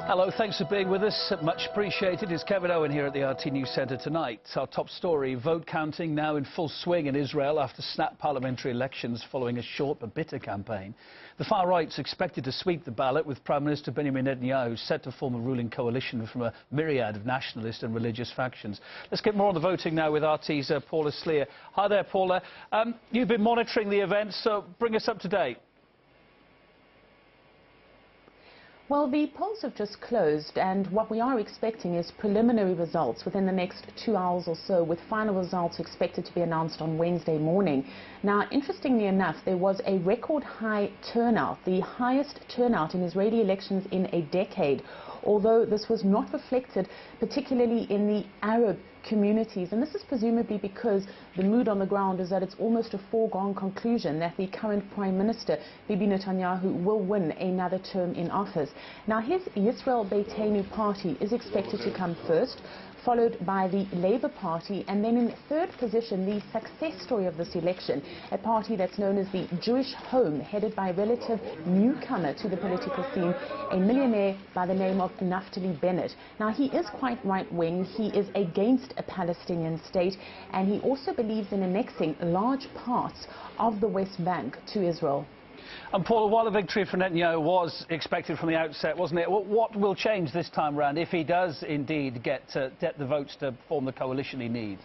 Hello, thanks for being with us. Much appreciated. It's Kevin Owen here at the RT News Centre tonight. Our top story, vote counting now in full swing in Israel after snap parliamentary elections following a short but bitter campaign. The far right's expected to sweep the ballot, with Prime Minister Benjamin Netanyahu set to form a ruling coalition from a myriad of nationalist and religious factions. Let's get more on the voting now with RT's Paula Sleer. Hi there, Paula. You've been monitoring the events, so bring us up to date. Well, the polls have just closed, and what we are expecting is preliminary results within the next 2 hours or so, with final results expected to be announced on Wednesday morning. Now, interestingly enough, there was a record high turnout, the highest turnout in Israeli elections in a decade, although this was not reflected particularly in the Arab communities. And this is presumably because the mood on the ground is that it's almost a foregone conclusion that the current Prime Minister, Bibi Netanyahu, will win another term in office. Now, his Likud-Beitenu party is expected to come first, followed by the Labour Party, and then in third position, the success story of this election, a party that's known as the Jewish Home, headed by a relative newcomer to the political scene, a millionaire by the name of Naftali Bennett. Now, he is quite right-wing. He is against a Palestinian state, and he also believes in annexing large parts of the West Bank to Israel. And Paula, while a victory for Netanyahu was expected from the outset, wasn't it? What will change this time round if he does indeed get the votes to form the coalition he needs?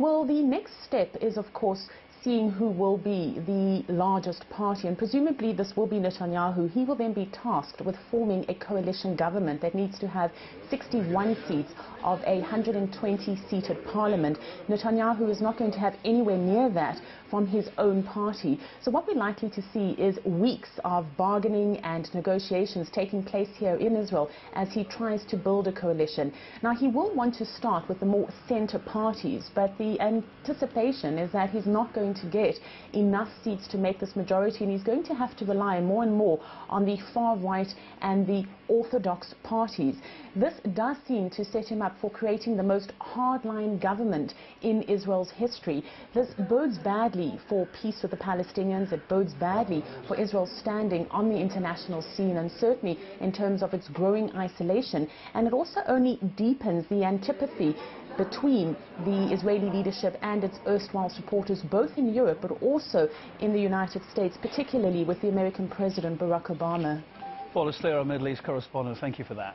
Well, the next step is, of course, seeing who will be the largest party, and presumably this will be Netanyahu. He will then be tasked with forming a coalition government that needs to have 61 seats of a 120-seated parliament. Netanyahu is not going to have anywhere near that from his own party. So what we're likely to see is weeks of bargaining and negotiations taking place here in Israel as he tries to build a coalition. Now, he will want to start with the more center parties, but the anticipation is that he's not going to get enough seats to make this majority, and he's going to have to rely more and more on the far right and the orthodox parties. This does seem to set him up for creating the most hardline government in Israel's history. This bodes badly for peace with the Palestinians. It bodes badly for Israel's standing on the international scene, and certainly in terms of its growing isolation. And it also only deepens the antipathy between the Israeli leadership and its erstwhile supporters, both in Europe but also in the United States, particularly with the American President Barack Obama. Paula Sleer, our Middle East correspondent, thank you for that.